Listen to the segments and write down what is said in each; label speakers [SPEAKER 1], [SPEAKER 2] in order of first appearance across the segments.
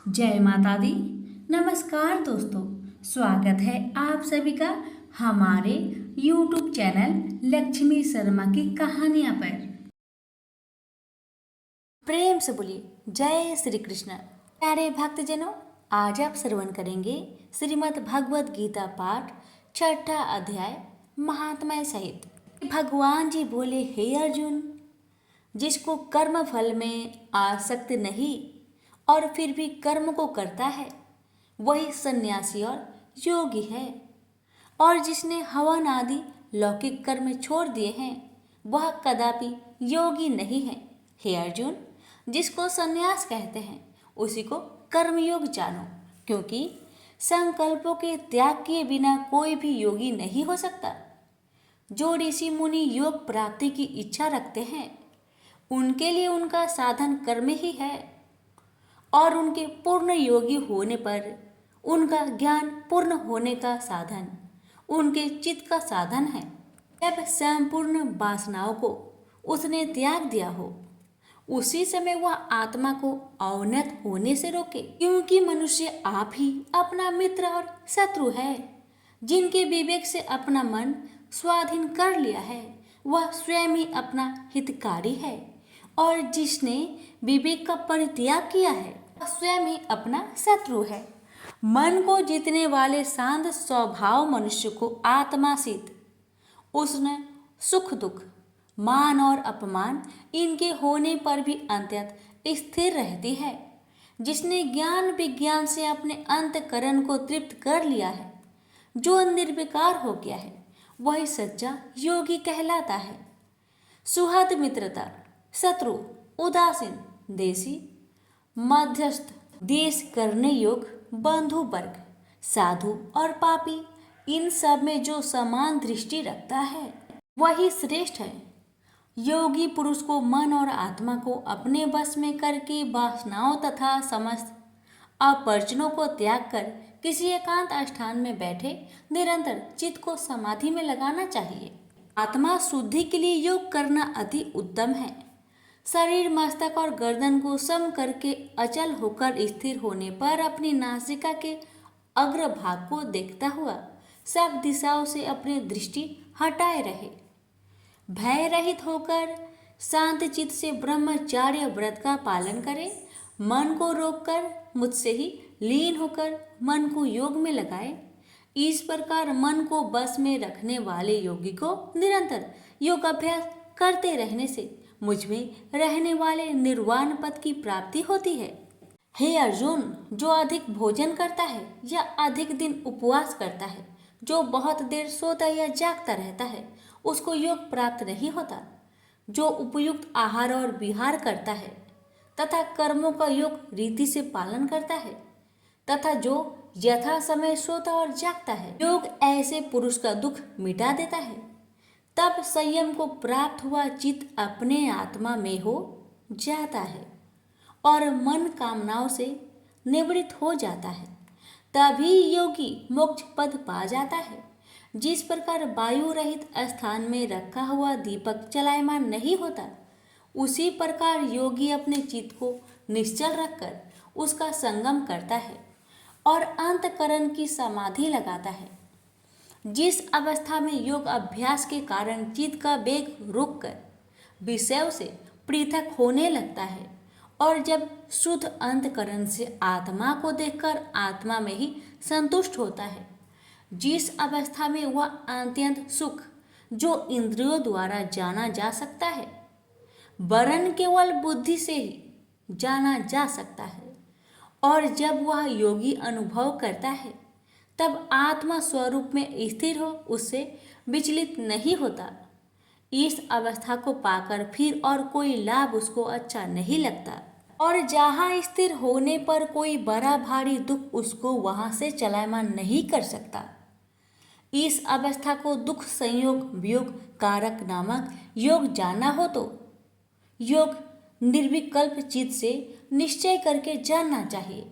[SPEAKER 1] जय माता दी। नमस्कार दोस्तों, स्वागत है आप सभी का हमारे YouTube चैनल लक्ष्मी शर्मा की कहानियां पर। प्रेम से बोलिए जय श्री कृष्ण। प्यारे भक्तजनों, आज आप श्रवण करेंगे श्रीमद् भगवद गीता पाठ 6ठा अध्याय महात्म्य सहित। भगवान जी बोले, हे अर्जुन, जिसको कर्म फल में आसक्त नहीं और फिर भी कर्म को करता है वही सन्यासी और योगी है, और जिसने हवन आदि लौकिक कर्म छोड़ दिए हैं वह कदापि योगी नहीं है। हे अर्जुन, जिसको सन्यास कहते हैं उसी को कर्मयोग जानो, क्योंकि संकल्पों के त्याग किए बिना कोई भी योगी नहीं हो सकता। जो ऋषि मुनि योग प्राप्ति की इच्छा रखते हैं उनके लिए उनका साधन कर्म ही है, और उनके पूर्ण योगी होने पर उनका ज्ञान पूर्ण होने का साधन उनके चित्त का साधन है। जब संपूर्ण वासनाओं को उसने त्याग दिया हो उसी समय वह आत्मा को अवनत होने से रोके, क्योंकि मनुष्य आप ही अपना मित्र और शत्रु है। जिनके विवेक से अपना मन स्वाधीन कर लिया है वह स्वयं ही अपना हितकारी है, और जिसने विवेक का परित्याग किया है वह स्वयं ही अपना शत्रु है। मन को जीतने वाले शांत स्वभाव मनुष्य को आत्मासीत उष्ण सुख दुख मान और अपमान इनके होने पर भी अंततः स्थिर रहती है। जिसने ज्ञान विज्ञान से अपने अंतकरण को तृप्त कर लिया है, जो निर्विकार हो गया है, वही सच्चा योगी कहलाता है। सुहृद मित्रता, शत्रु, उदासीन, देशी, मध्यस्थ, देश करने योग, बंधु वर्ग, साधु और पापी, इन सब में जो समान दृष्टि रखता है वही श्रेष्ठ है। योगी पुरुष को मन और आत्मा को अपने वश में करके वासनाओं तथा समस्त अपरचनों को त्याग कर किसी एकांत स्थान में बैठे निरंतर चित्त को समाधि में लगाना चाहिए। आत्मा शुद्धि के लिए योग करना अति उत्तम है। शरीर, मस्तक और गर्दन को सम करके अचल होकर स्थिर होने पर अपनी नासिका के अग्रभाग को देखता हुआ सब दिशाओं से अपनी दृष्टि हटाए रहे। भय रहित होकर शांत चित्त से ब्रह्मचार्य व्रत का पालन करे। मन को रोककर मुझसे ही लीन होकर मन को योग में लगाए। इस प्रकार मन को बस में रखने वाले योगी को निरंतर योग अभ्यास करते रहने से मुझ में रहने वाले निर्वाण पद की प्राप्ति होती है। हे अर्जुन, जो अधिक भोजन करता है या अधिक दिन उपवास करता है, जो बहुत देर सोता या जागता रहता है, उसको योग प्राप्त नहीं होता। जो उपयुक्त आहार और विहार करता है तथा कर्मों का योग रीति से पालन करता है तथा जो यथा समय सोता और जागता है, योग ऐसे पुरुष का दुख मिटा देता है। तब संयम को प्राप्त हुआ चित्त अपने आत्मा में हो जाता है और मन कामनाओं से निवृत्त हो जाता है। तभी योगी मोक्ष पद पा जाता है। जिस प्रकार वायु रहित स्थान में रखा हुआ दीपक चलायमान नहीं होता, उसी प्रकार योगी अपने चित्त को निश्चल रखकर उसका संगम करता है और अंतकरण की समाधि लगाता है। जिस अवस्था में योग अभ्यास के कारण चित्त का वेग रुककर विषयों से पृथक होने लगता है, और जब शुद्ध अंतकरण से आत्मा को देखकर आत्मा में ही संतुष्ट होता है, जिस अवस्था में वह अत्यंत सुख जो इंद्रियों द्वारा जाना जा सकता है वरन केवल बुद्धि से ही जाना जा सकता है, और जब वह योगी अनुभव करता है तब आत्मा स्वरूप में स्थिर हो उससे विचलित नहीं होता। इस अवस्था को पाकर फिर और कोई लाभ उसको अच्छा नहीं लगता, और जहाँ स्थिर होने पर कोई बड़ा भारी दुख उसको वहाँ से चलायमान नहीं कर सकता। इस अवस्था को दुख संयोग वियोग कारक नामक योग जानना हो तो योग निर्विकल्प चित्त से निश्चय करके जानना चाहिए।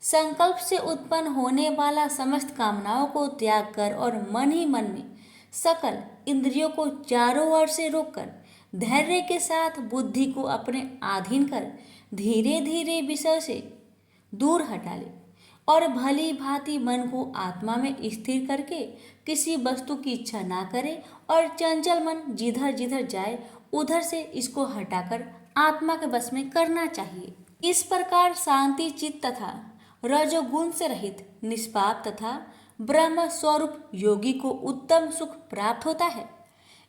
[SPEAKER 1] संकल्प से उत्पन्न होने वाला समस्त कामनाओं को त्याग कर और मन ही मन में सकल इंद्रियों को चारों ओर से रोककर धैर्य के साथ बुद्धि को अपने अधीन कर धीरे धीरे विषय से दूर हटा ले और भली भांति मन को आत्मा में स्थिर करके किसी वस्तु की इच्छा ना करे और चंचल मन जिधर जिधर जाए उधर से इसको हटाकर आत्मा के बस में करना चाहिए। इस प्रकार शांति चित्त तथा रजोगुण से रहित निष्पाप तथा ब्रह्म स्वरूप योगी को उत्तम सुख प्राप्त होता है।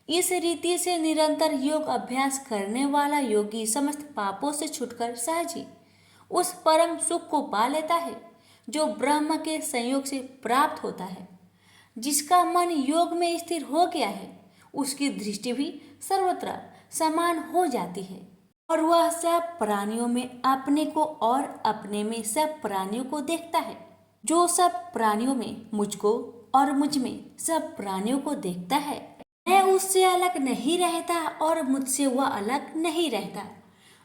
[SPEAKER 1] इस रीति से निरंतर योग अभ्यास करने वाला योगी समस्त पापों से छुटकर सहज ही उस परम सुख को पा लेता है जो ब्रह्म के संयोग से प्राप्त होता है। जिसका मन योग में स्थिर हो गया है उसकी दृष्टि भी सर्वत्र समान हो जाती है और वह सब प्राणियों में अपने को और अपने में सब प्राणियों को देखता है। जो सब प्राणियों में मुझको और मुझ में सब प्राणियों को देखता है, मैं उससे अलग नहीं रहता और मुझसे वह अलग नहीं रहता।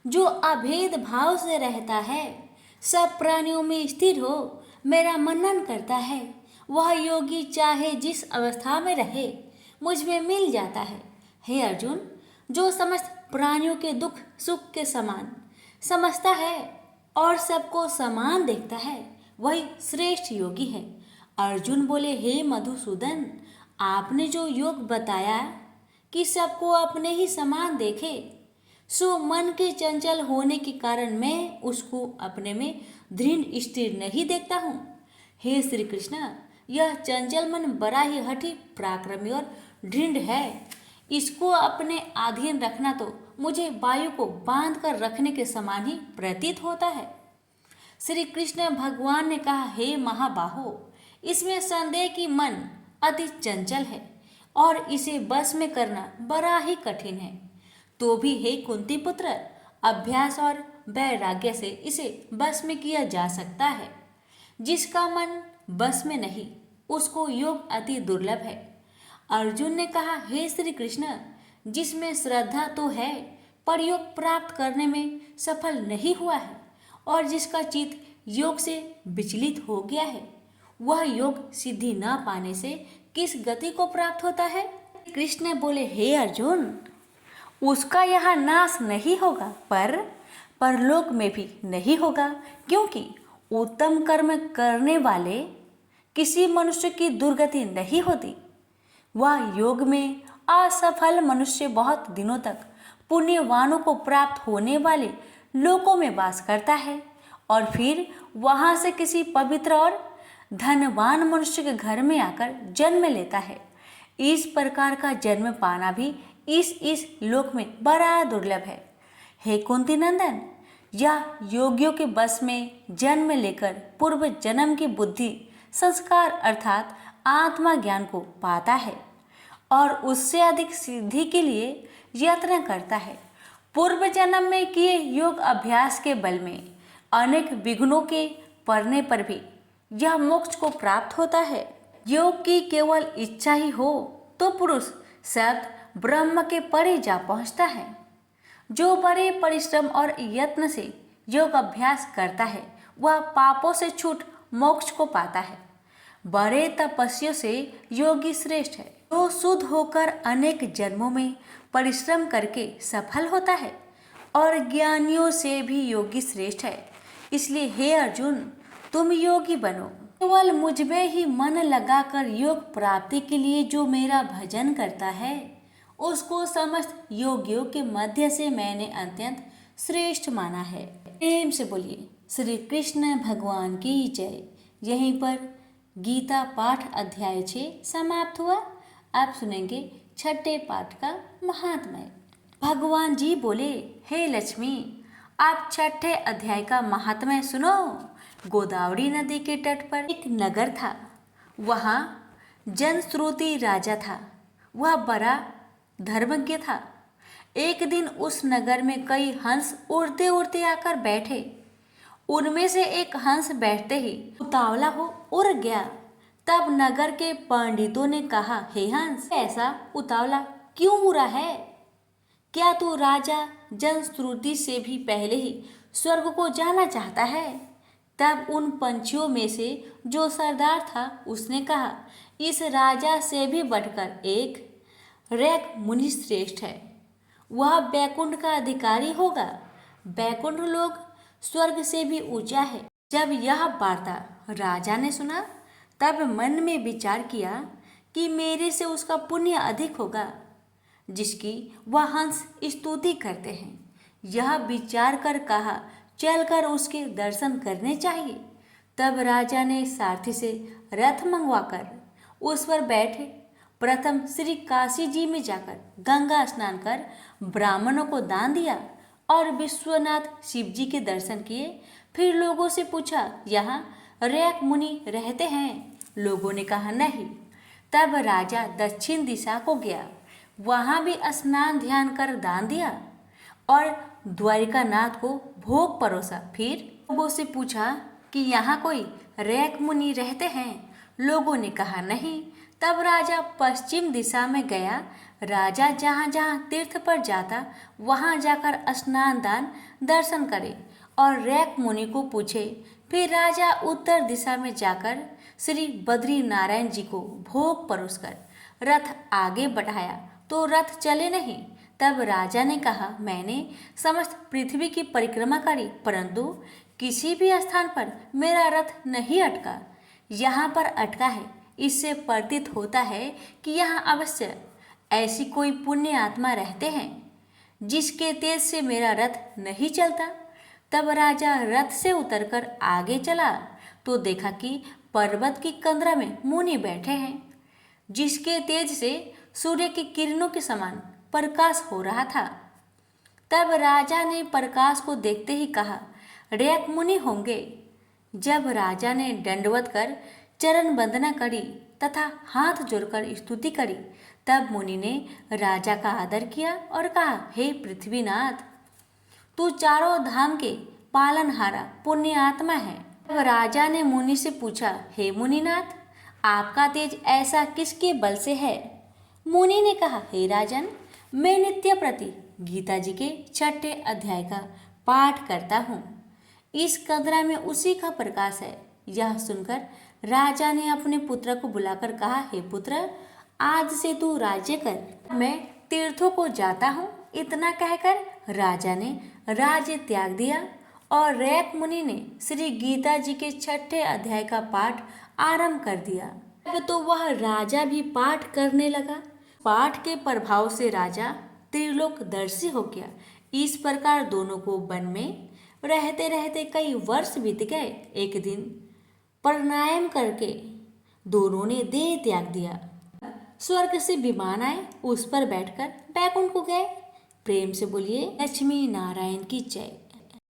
[SPEAKER 1] जो अभेद भाव से रहता है, सब प्राणियों में स्थिर हो मेरा मनन करता है, वह योगी चाहे जिस अवस्था में रहे मुझ में मिल जाता है। हे अर्जुन, जो समस्त प्राणियों के दुख सुख के समान समझता है और सबको समान देखता है वही श्रेष्ठ योगी है। अर्जुन बोले, हे मधुसूदन, आपने जो योग बताया कि सबको अपने ही समान देखे, सो मन के चंचल होने के कारण मैं उसको अपने में दृढ़ स्थिर नहीं देखता हूँ। हे श्री कृष्ण, यह चंचल मन बड़ा ही हठी पराक्रमी और दृढ़ है। इसको अपने अधीन रखना तो मुझे वायु को बांध कर रखने के समान ही प्रतीत होता है। श्री कृष्ण भगवान ने कहा, हे महाबाहो, इसमें संदेह कि मन अति चंचल है और इसे बस में करना बड़ा ही कठिन है। तो भी हे कुंती पुत्र, अभ्यास और वैराग्य से इसे बस में किया जा सकता है। जिसका मन बस में नहीं उसको योग अति दुर्लभ है। अर्जुन ने कहा, हे श्री कृष्ण, जिसमें श्रद्धा तो है पर योग प्राप्त करने में सफल नहीं हुआ है और जिसका चित्त योग से विचलित हो गया है, वह योग सिद्धि न पाने से किस गति को प्राप्त होता है? कृष्ण बोले, हे अर्जुन, उसका यहाँ नाश नहीं होगा पर परलोक में भी नहीं होगा, क्योंकि उत्तम कर्म करने वाले किसी मनुष्य की दुर्गति नहीं होती। वह योग में असफल मनुष्य बहुत दिनों तक पुण्यवानों को प्राप्त होने वाले लोकों में वास करता है और फिर वहां से किसी पवित्र और धनवान मनुष्य के घर में आकर जन्म लेता है। इस प्रकार का जन्म पाना भी इस लोक में बड़ा दुर्लभ है। हे कुंती नंदन, यह योगियों के बस में जन्म लेकर पूर्व जन्म की बुद्धि संस्कार अर्थात आत्मा ज्ञान को पाता है और उससे अधिक सिद्धि के लिए यत्न करता है। पूर्व जन्म में किए योग अभ्यास के बल में अनेक विघ्नों के पड़ने पर भी यह मोक्ष को प्राप्त होता है। योग की केवल इच्छा ही हो तो पुरुष सद ब्रह्म के परे जा पहुंचता है। जो बड़े परिश्रम और यत्न से योग अभ्यास करता है वह पापों से छूट मोक्ष को पाता है। बड़े तपस्वियों से योगी श्रेष्ठ है। जो शुद्ध होकर अनेक जन्मों में परिश्रम करके सफल होता है और ज्ञानियों से भी योगी श्रेष्ठ है। इसलिए हे अर्जुन, तुम योगी बनो। केवल मुझ में ही मन लगाकर योग प्राप्ति के लिए जो मेरा भजन करता है उसको समस्त योगियों के मध्य से मैंने अत्यंत श्रेष्ठ माना है। प्रेम से बोलिए श्री कृष्ण भगवान की जय। यहीं पर गीता पाठ अध्याय 6 समाप्त हुआ। आप सुनेंगे छठे पाठ का महात्म्य। भगवान जी बोले, हे लक्ष्मी, आप छठे अध्याय का महात्म्य सुनो। गोदावरी नदी के तट पर एक नगर था। वहाँ जनश्रुति राजा था। वह बड़ा धर्मज्ञ था। एक दिन उस नगर में कई हंस उड़ते उड़ते आकर बैठे। उनमें से एक हंस बैठते ही उतावला हो उड़ गया। तब नगर के पंडितों ने कहा, हे हंस, ऐसा उतावला क्यों उड़ा है? क्या तू राजा जनश्रुति से भी पहले ही स्वर्ग को जाना चाहता है? तब उन पंछियों में से जो सरदार था उसने कहा, इस राजा से भी बढ़कर एक रैक मुनि श्रेष्ठ है। वह बैकुंठ का अधिकारी होगा। बैकुंठ लोग स्वर्ग से भी ऊंचा है। जब यह वार्ता राजा ने सुना तब मन में विचार किया कि मेरे से उसका पुण्य अधिक होगा जिसकी वह हंस स्तुति करते हैं। यह विचार कर कहा, चलकर उसके दर्शन करने चाहिए। तब राजा ने सारथी से रथ मंगवाकर उस पर बैठे प्रथम श्री काशी जी में जाकर गंगा स्नान कर ब्राह्मणों को दान दिया और विश्वनाथ शिव जी के दर्शन किए। फिर लोगों से पूछा, यहाँ रैक मुनि रहते हैं? लोगों ने कहा नहीं। तब राजा दक्षिण दिशा को गया, वहाँ भी स्नान ध्यान कर दान दिया और द्वारिकानाथ को भोग परोसा। फिर लोगों से पूछा कि यहाँ कोई रैक मुनि रहते हैं? लोगों ने कहा नहीं। तब राजा पश्चिम दिशा में गया। राजा जहाँ जहाँ तीर्थ पर जाता वहाँ जाकर स्नान दान दर्शन करे और रैक मुनि को पूछे। फिर राजा उत्तर दिशा में जाकर श्री बद्री नारायण जी को भोग परोसकर रथ आगे बढ़ाया तो रथ चले नहीं। तब राजा ने कहा, मैंने समस्त पृथ्वी की परिक्रमा करी परंतु किसी भी स्थान पर मेरा रथ नहीं अटका। यहाँ पर अटका है, इससे प्रतीत होता है कि यहाँ अवश्य ऐसी कोई पुण्य आत्मा रहते हैं जिसके तेज से मेरा रथ नहीं चलता। तब राजा रथ से उतरकर आगे चला तो देखा कि पर्वत की कंदरा में मुनि बैठे हैं जिसके तेज से सूर्य की किरणों के समान प्रकाश हो रहा था। तब राजा ने प्रकाश को देखते ही कहा, रैक मुनि होंगे। जब राजा ने दंडवत कर चरण वंदना करी तथा हाथ जोड़कर स्तुति करी तब मुनि ने राजा का आदर किया और कहा, हे पृथ्वीनाथ, तू चारों धाम के पालनहारा पुण्य आत्मा है। तब राजा ने मुनि से पूछा, हे मुनिनाथ, आपका तेज ऐसा किसके बल से है? मुनि ने कहा, हे राजन, मैं नित्य प्रति गीता जी के 6ठे अध्याय का पाठ करता हूँ। इस कंदरा में उसी का प्रकाश है। यह सुनकर राजा ने अपने पुत्र को बुलाकर कहा, हे पुत्र, आज से तू राज्य कर, मैं तीर्थों को जाता हूँ। इतना कहकर राजा ने राज्य त्याग दिया और रैक मुनि ने श्री गीता जी के 6ठे अध्याय का पाठ आरंभ कर दिया। तो वह राजा भी पाठ करने लगा। पाठ के प्रभाव से राजा त्रिलोकदर्शी हो गया। इस प्रकार दोनों को वन में रहते रहते कई वर्ष बीत गए। एक दिन प्राणायाम करके दोनों ने देह त्याग दिया। स्वर्ग से विमान आए, उस पर बैठकर बैकुंठ को गए। प्रेम से बोलिए लक्ष्मी नारायण की जय।